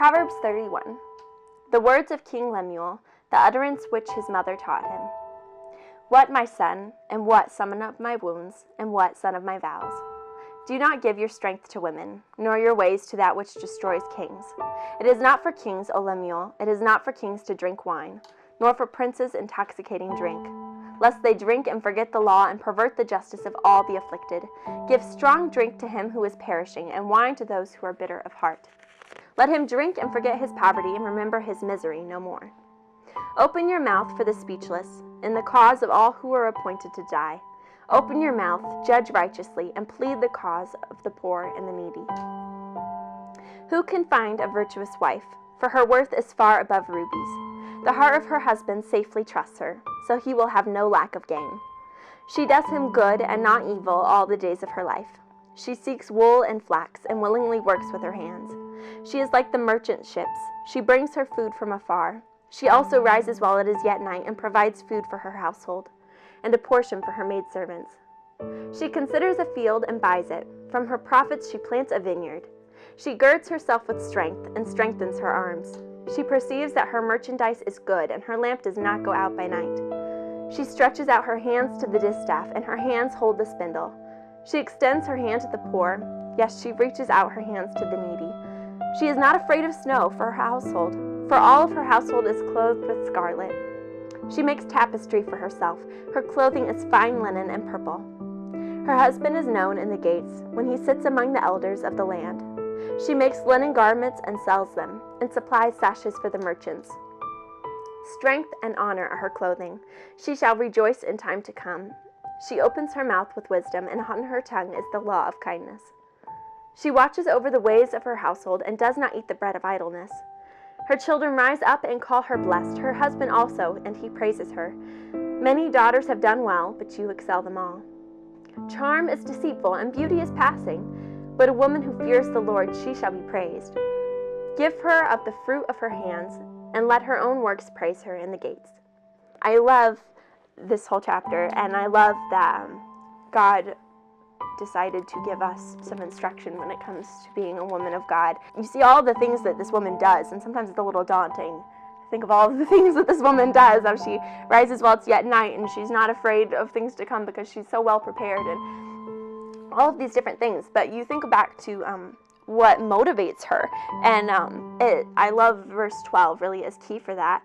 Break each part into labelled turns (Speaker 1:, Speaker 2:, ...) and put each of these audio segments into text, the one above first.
Speaker 1: Proverbs 31. The words of King Lemuel, the utterance which his mother taught him. What, my son, and what, son of my wounds, and what, son of my vows? Do not give your strength to women, nor your ways to that which destroys kings. It is not for kings, O Lemuel, it is not for kings to drink wine, nor for princes intoxicating drink, lest they drink and forget the law and pervert the justice of all the afflicted. Give strong drink to him who is perishing, and wine to those who are bitter of heart. Let him drink and forget his poverty, and remember his misery no more. Open your mouth for the speechless, in the cause of all who are appointed to die. Open your mouth, judge righteously, and plead the cause of the poor and the needy. Who can find a virtuous wife? For her worth is far above rubies. The heart of her husband safely trusts her, so he will have no lack of gain. She does him good and not evil all the days of her life. She seeks wool and flax, and willingly works with her hands. She is like the merchant ships. She brings her food from afar. She also rises while it is yet night, and provides food for her household, and a portion for her maidservants. She considers a field and buys it. From her profits she plants a vineyard. She girds herself with strength, and strengthens her arms. She perceives that her merchandise is good, and her lamp does not go out by night. She stretches out her hands to the distaff, and her hands hold the spindle. She extends her hand to the poor. Yes, she reaches out her hands to the needy. She is not afraid of snow for her household, for all of her household is clothed with scarlet. She makes tapestry for herself. Her clothing is fine linen and purple. Her husband is known in the gates, when he sits among the elders of the land. She makes linen garments and sells them, and supplies sashes for the merchants. Strength and honor are her clothing. She shall rejoice in time to come. She opens her mouth with wisdom, and on her tongue is the law of kindness. She watches over the ways of her household, and does not eat the bread of idleness. Her children rise up and call her blessed, her husband also, and he praises her. Many daughters have done well, but you excel them all. Charm is deceitful, and beauty is passing, but a woman who fears the Lord, she shall be praised. Give her of the fruit of her hands, and let her own works praise her in the gates. I love this whole chapter, and I love that God decided to give us some instruction when it comes to being a woman of God. You see all the things that this woman does, and sometimes it's a little daunting. Think of all of the things that this woman does, how she rises while it's yet night, and she's not afraid of things to come because she's so well prepared, and all of these different things. But you think back to what motivates her, and I love verse 12, really is key for that.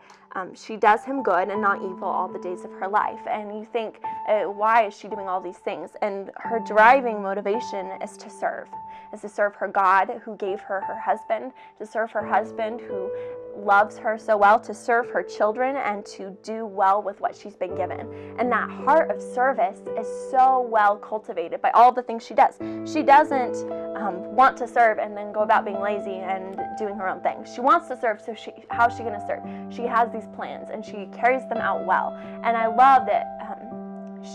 Speaker 1: She does him good and not evil all the days of her life. And you think, why is she doing all these things? And her driving motivation is to serve her God who gave her her husband, to serve her husband who loves her so well, to serve her children, and to do well with what she's been given. And that heart of service is so well cultivated by all the things she does. She doesn't want to serve and then go about being lazy and doing her own thing. She wants to serve, so how's she going to serve? She has these plans, and she carries them out well. And I love that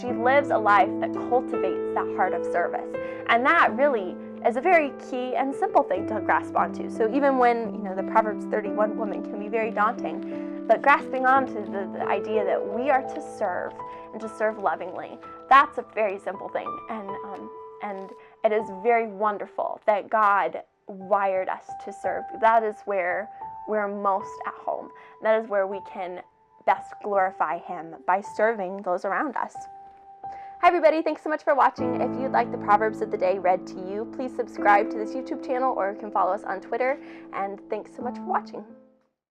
Speaker 1: she lives a life that cultivates that heart of service. And that really is a very key and simple thing to grasp onto. So even when, the Proverbs 31 woman can be very daunting, but grasping onto the idea that we are to serve and to serve lovingly, that's a very simple thing. And it is very wonderful that God wired us to serve. That is where we're most at home. That is where we can best glorify Him, by serving those around us. Hi everybody, thanks so much for watching. If you'd like the Proverbs of the Day read to you, please subscribe to this YouTube channel, or you can follow us on Twitter. And thanks so much for watching.